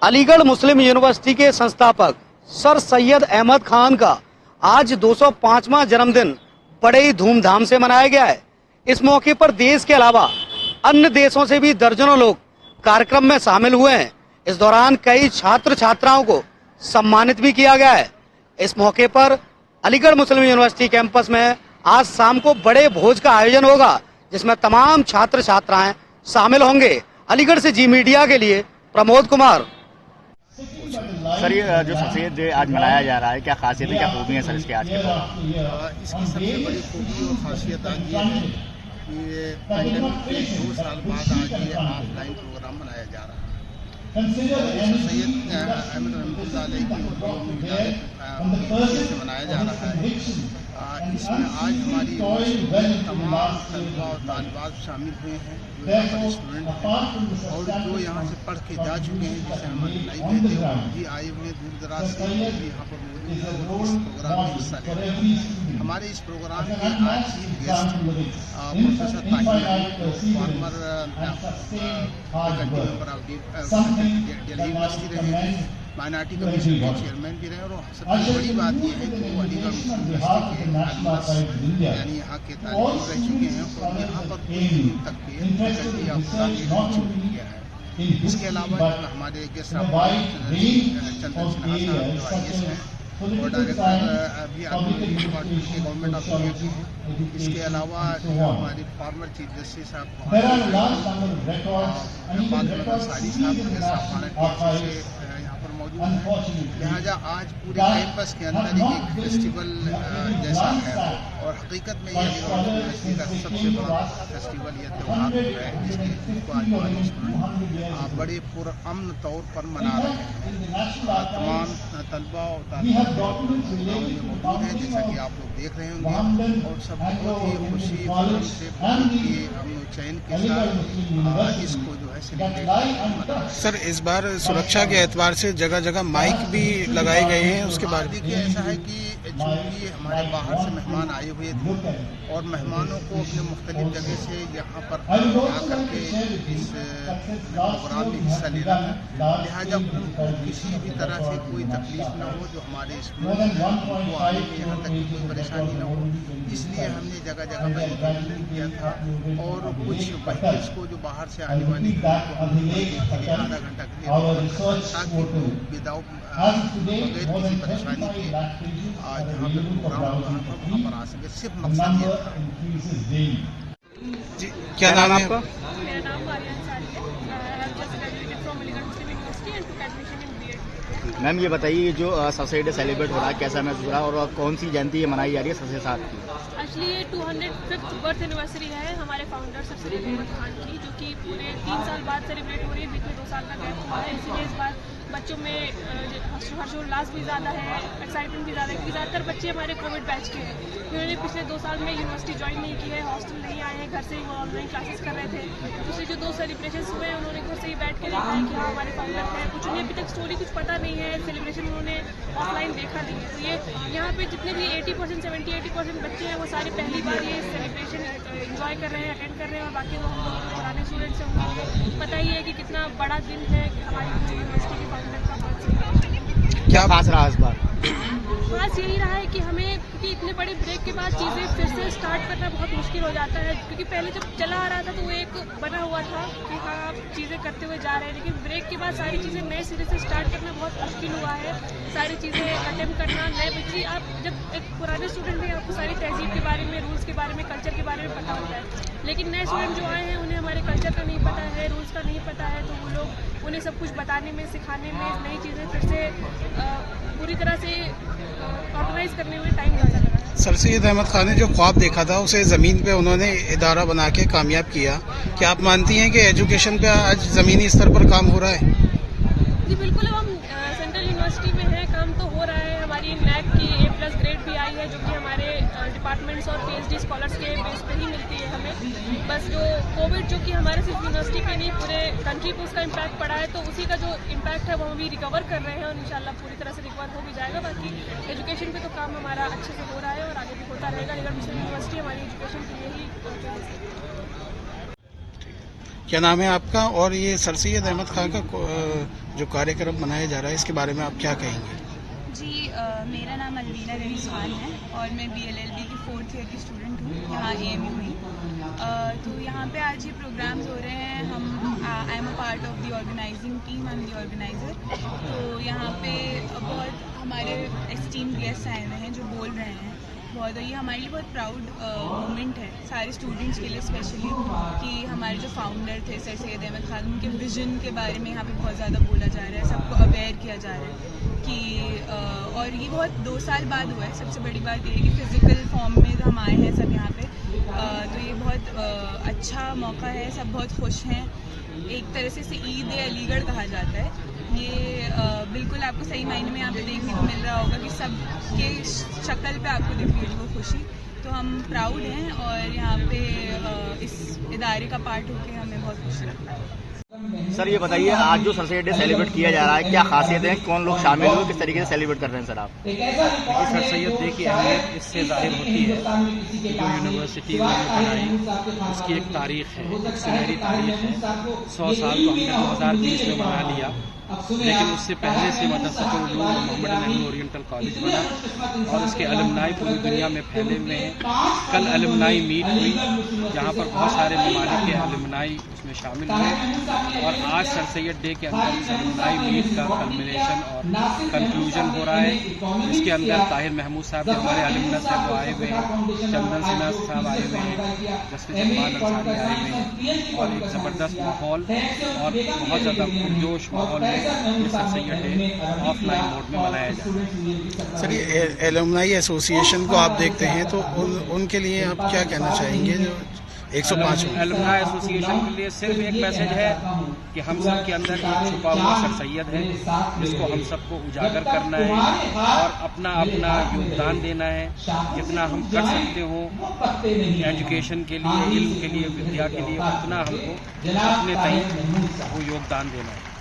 अलीगढ़ मुस्लिम university के संस्थापक sir Syed Ahmad Khan का आज 205वां जन्मदिन बड़े ही धूमधाम से मनाया गया है। इस मौके पर देश के अलावा अन्य देशों से भी दर्जनों लोग कार्यक्रम में शामिल हुए हैं। इस दौरान कई छात्र छात्राओं को सम्मानित भी किया गया है। इस मौके पर अलीगढ़ मुस्लिम यूनिवर्सिटी कैंपस में आज शाम को बड़े भोज का आयोजन होगा, जिसमें तमाम छात्र छात्राएं शामिल होंगे। अलीगढ़ से जी मीडिया के लिए प्रमोद कुमार। सर, ये जो सर सैयद डे आज मनाया जा रहा है, क्या खासियत है, क्या खूबी है सर इसके आज के प्रोग्राम? इसकी सबसे बड़ी खूबी और खासियत आज ये है कि पैंडेमिक के 2 साल बाद आज ये ऑफलाइन प्रोग्राम मनाया जा रहा है। सर सैयद अहमद रहमतुल्लाह अलैह की से मनाया जा रहा है। इसमें आज हमारी तमाम तलबा और तालिबात शामिल हुए हैं जो यहाँ पर स्टूडेंट हैं और जो यहाँ से पढ़ के जा चुके हैं, जिसे हम नहीं कहते हैं, भी आए हुए दूर दराज से भी यहाँ पर मौजूद है और इस प्रोग्राम में हिस्सा ले रहे हैं। हमारे इस प्रोग्राम के आज chief guest professor Tahir farmer member of Delhi university रहे हैं, माइनॉरिटी कमीशन के चेयरमैन भी रहे और सबसे बड़ी बात यह है कि वो अलीगढ़ मुस्लिम यूनिवर्सिटी के यानी यहाँ के तालिब रह चुके हैं और यहाँ पर कुछ दिन तक के फैकल्टी ऑफ किया है। इसके अलावा हमारे गेस्ट चंदन सिन्हा साहब जो IAS हैं और डायरेक्टर अभी डिपार्टमेंट के गवर्नमेंट ऑफ इंडिया के हैं। इसके अलावा हमारे फॉर्मर चीफ जस्टिस साहब सारी साहब से मौजूद है। लिहाजा आज पूरे कैंपस के अंदर एक फेस्टिवल जैसा है और हकीकत में ये यूनिवर्सिटी का सबसे बड़ा फेस्टिवल या त्यौहार है, जिसको आज हमारे स्टूडेंट बड़े पुरअमन तौर पर मना रहे हैं। तमाम तलबा और तालिबात मौजूद हैं, जैसा कि आप लोग देख रहे होंगे और सब बहुत ही खुशी से अमन चैन के साथ इसको जो है सेलिब्रेट। सर, इस बार सुरक्षा के एतबार से जगह जगह माइक भी लगाए गए हैं, उसके बाद देखिए ऐसा है कि चूँकि हमारे बाहर से मेहमान आए हुए थे और मेहमानों को अपने मुख्तलिफ जगह से यहाँ पर आकर के इस प्रोग्राम में हिस्सा लेना था, लिहाजा उनको किसी भी तरह से कोई तकलीफ न हो, जो हमारे स्टूडेंट उनको आने में यहाँ तक की कोई परेशानी न हो, इसलिए हमने जगह जगह बैरिकेडिंग किया था और कुछ व्हीकल्स को जो बाहर से आने वाले आधा घंटा के लिए ताकि विदाउट बगैर किसी परेशानी के जहाँ पर प्रोग्राम वहाँ पर आ सके। सिर्फ मकसद ये था। जी, क्या नाम है आपका? मेरा नाम आर्यन सारी है। I have just graduated from Aligarh Muslim university and took admission in B.Ed. Ma'am, ये बताइए जो सर सैयद डे सेलिब्रेट हो रहा है, कैसा महसूस हो रहा है और कौन सी जयंती मनाई जा रही है सबसे साथ की? एक्चुअली ये 205th बर्थ एनिवर्सरी है हमारे फाउंडर सर सैयद अहमद खान की, जो कि पूरे 3 साल बाद सेलिब्रेट हो रही है। बीच में 2 साल का गैप हुआ है, इसलिए इस बार बच्चों में हर्षोल्लास भी ज़्यादा है, एक्साइटमेंट भी ज़्यादा है, क्योंकि ज़्यादातर बच्चे हमारे कोविड बैच के हैं। उन्होंने पिछले 2 साल में यूनिवर्सिटी ज्वाइन नहीं की है, हॉस्टल नहीं आए हैं, घर से ही वो ऑनलाइन क्लासेस कर रहे थे। दूसरे जो 2 सेलिब्रेशन हुए हैं उन्होंने घर से ही बैठ के देखा है कि हाँ हमारे फाउंडर हैं। कुछ उन्हें अभी तक स्टोरी कुछ पता नहीं है, सेलिब्रेशन उन्होंने ऑफलाइन देखा नहीं है। तो ये यहाँ पे जितने भी 80% 70-80% बच्चे हैं वो सारी पहली बार ये सेलिब्रेशन एंजॉय कर रहे हैं, अटेंड कर रहे हैं। और बाकी तो हम लोग जो पुराने स्टूडेंट्स हैं उनके लिए पता ही है कि कितना बड़ा दिन है हमारी यूनिवर्सिटी के फाउंडर का बर्थ सेलिब्रेशन। क्या खास रहा इस बार? खास यही रहा है कि हमें, क्योंकि इतने बड़े ब्रेक के बाद चीज़ें फिर से स्टार्ट करना बहुत मुश्किल हो जाता है, क्योंकि पहले जब चला आ रहा था तो वो एक बना हुआ था कि हाँ आप चीज़ें करते हुए जा रहे हैं, लेकिन ब्रेक के बाद सारी चीज़ें नए सिरे से स्टार्ट करना बहुत मुश्किल हुआ है। सारी चीज़ें अटेम्प्ट करना नए बच्चे, आप जब एक पुराने स्टूडेंट हैं आपको सारी तहजीब के बारे में, रूल्स के बारे में, कल्चर के बारे में पता होता है, लेकिन नए स्टूडेंट जो आए हैं उन्हें हमारे कल्चर का नहीं पता है, रूल्स का नहीं पता है, तो वो लोग उन्हें सब कुछ बताने में, सिखाने में, नई चीज़ें फिर से पूरी तरह से ऑर्गेनाइज करने में टाइम ज़्यादा लगा है। सर सैयद अहमद खान ने जो ख्वाब देखा था उसे ज़मीन पे उन्होंने इदारा बना के कामयाब किया। क्या आप मानती हैं कि एजुकेशन पे आज ज़मीनी स्तर पर काम हो रहा है? जी बिल्कुल, हम सेंट्रल यूनिवर्सिटी में हैं, काम तो हो रहा है। हमारी NAC की A+ ग्रेड भी आई है, जो कि हमारे डिपार्टमेंट्स और PhD स्कॉलर्स के बेस पे ही मिलती है हमें। बस जो कोविड, जो कि हमारे सिर्फ यूनिवर्सिटी पे नहीं पूरे कंट्री पे उसका इम्पैक्ट पड़ा है, तो उसी का जो इम्पैक्ट है वो हम भी रिकवर कर रहे हैं और इंशाल्लाह पूरी तरह से रिकवर हो भी जाएगा। बाकी एजुकेशन पे तो काम हमारा अच्छे से हो रहा है और आगे भी होता रहेगा। अलीगढ़ मुस्लिम यूनिवर्सिटी हमारी एजुकेशन के लिए ही क्या नाम है आपका? और ये सर सैयद अहमद खान का जो कार्यक्रम मनाया जा रहा है इसके बारे में आप क्या कहेंगे? जी मेरा नाम अलवीना रईस खान है और मैं BLLB की 4th ईयर की स्टूडेंट हूँ यहाँ AMU में। तो यहाँ पे आज ये प्रोग्राम्स हो रहे हैं। I am a part of the organising team, I am the organiser. तो यहाँ पे बहुत हमारे एस्टीम गेस्ट आए हुए हैं जो बोल रहे हैं बहुत, ये हमारे लिए बहुत प्राउड मोमेंट है सारे स्टूडेंट्स के लिए स्पेशली, कि हमारे जो फाउंडर थे सर सैयद अहमद खान, उनके विज़न के बारे में यहाँ पे बहुत ज़्यादा बोला जा रहा है, सबको अवेयर किया जा रहा है कि और ये बहुत 2 साल बाद हुआ है। सबसे बड़ी बात ये है कि फ़िज़िकल फॉर्म में हम आए हैं सब यहाँ पे, तो ये बहुत अच्छा मौका है, सब बहुत खुश हैं। एक तरह से इसे ईद अलीगढ़ कहा जाता है। ये बिल्कुल आपको सही मायने में यहाँ पे देखने को मिल रहा होगा कि सबके शक्ल पे आपको दिख रही है वो खुशी। तो हम प्राउड हैं और यहाँ पे इस इदारे का पार्ट होकर हमें बहुत खुशी लगता है। सर ये बताइए, आज जो सर सैयद डे सेलिब्रेट किया जा रहा है, क्या खासियत है, कौन लोग शामिल हुए, किस तरीके से सेलिब्रेट कर रहे हैं सर आप? सर सैयद डे की अहमियत इससे जाहिर होती है कि जो यूनिवर्सिटी उन्होंने बनाई उसकी एक तारीख़ है, एक सुनहरी तारीख़ है। 100 साल तो हमने 2020 में मना लिया, लेकिन उससे पहले से मदरसतुल उलूम मोहम्मद नेहरू ओरिएंटल कॉलेज बना और उसके अलुमनाई पूरी दुनिया में फैले हुए हैं। कल अलुमनाई मीट हुई जहाँ पर बहुत सारे ममालिक के अलुमनाई उसमें शामिल हुए और आज सर सैयद डे के अंदर इस अलुमनाई मीट का कल्मिनेशन और कंक्लूजन हो रहा है। इसके अंदर ताहिर महमूद साहब जो हमारे अलुमनस हैं वो आए हुए हैं, चंदन सिन्हा साहब आए हुए हैं, जस्टिस इकबाल अंसारी आए हुए हैं और एक ज़बरदस्त माहौल और बहुत ज़्यादा पुरजोश माहौल में ये sir Syed day offline mode में मनाया जा रहा है। सर ये एलुमनाई एसोसिएशन को आप देखते हैं तो उनके लिए आप क्या कहना चाहेंगे? जो 105 एलुमनाई एसोसिएशन के लिए सिर्फ एक मैसेज है कि हम सब के अंदर एक छुपा हुआ सर सैयद है जिसको हम सबको उजागर करना है और अपना अपना योगदान देना है। जितना हम कर सकते हो एजुकेशन के लिए, इल्म के लिए, विद्या के लिए, उतना हमको अपने तय वो योगदान देना है।